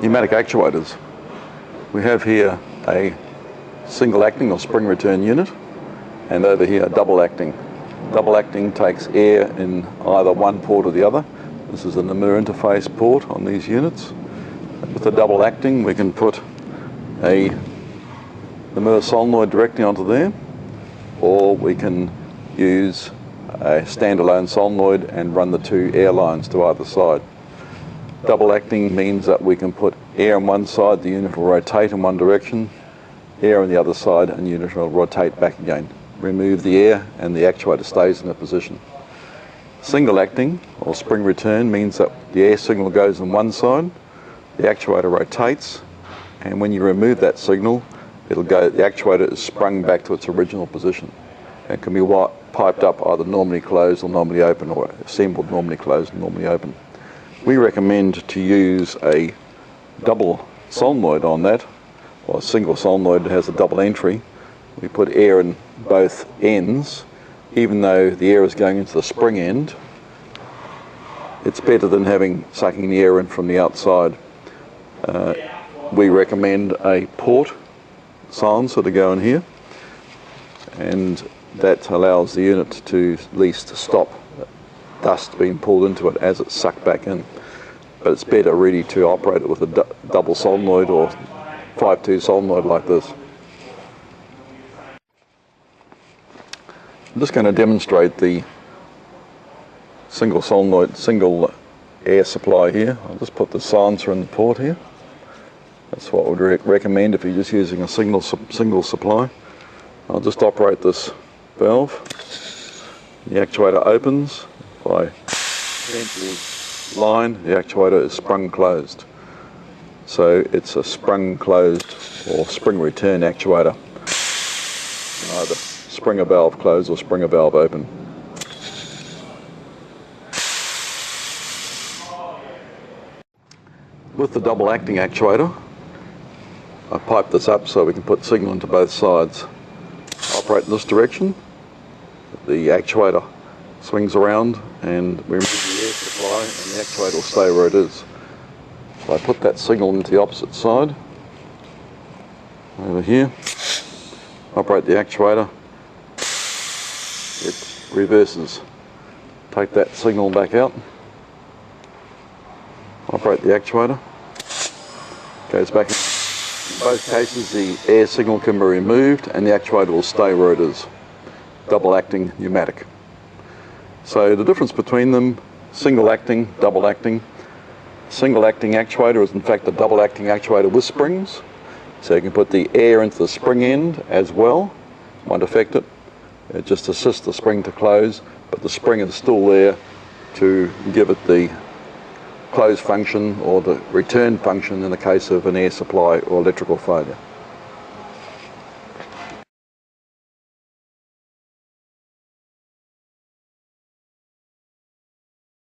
pneumatic actuators. We have here a single acting or spring return unit, and over here double acting. Double acting takes air in either one port or the other. This is an Namur interface port on these units. With the double acting we can put a Namur solenoid directly onto there, or we can use a standalone solenoid and run the two air lines to either side. Double acting means that we can put air on one side, the unit will rotate in one direction, air on the other side, and the unit will rotate back again. Remove the air and the actuator stays in a position. Single acting or spring return means that the air signal goes on one side, the actuator rotates, and when you remove that signal, the actuator is sprung back to its original position. It can be piped up either normally closed or normally open, or assembled normally closed and normally open. We recommend to use a double solenoid on that, or a single solenoid that has a double entry. We put air in both ends. Even though the air is going into the spring end, it's better than sucking the air in from the outside. We recommend a port silencer to go in here, and that allows the unit to at least stop dust being pulled into it as it's sucked back in. But it's better really to operate it with a double solenoid or 5-2 solenoid like this. I'm just going to demonstrate the single solenoid, single air supply here. I'll just put the silencer in the port here. That's what I would recommend if you're just using a single supply. I'll just operate this valve. The actuator opens. If I gently line, the actuator is sprung closed. So it's a sprung closed or spring return actuator. Either spring a valve closed or spring a valve open. With the double acting actuator, I pipe this up so we can put signal into both sides. Operate in this direction, the actuator swings around and we remove the air supply and the actuator will stay where it is. If I put that signal into the opposite side, over here, operate the actuator, it reverses. Take that signal back out, operate the actuator, goes back in. In both cases the air signal can be removed and the actuator will stay where it is. Double acting pneumatic. So the difference between them, single acting, double acting. Single acting actuator is in fact a double acting actuator with springs. So you can put the air into the spring end as well. Won't affect it. It just assists the spring to close, but the spring is still there to give it the close function or the return function in the case of an air supply or electrical failure.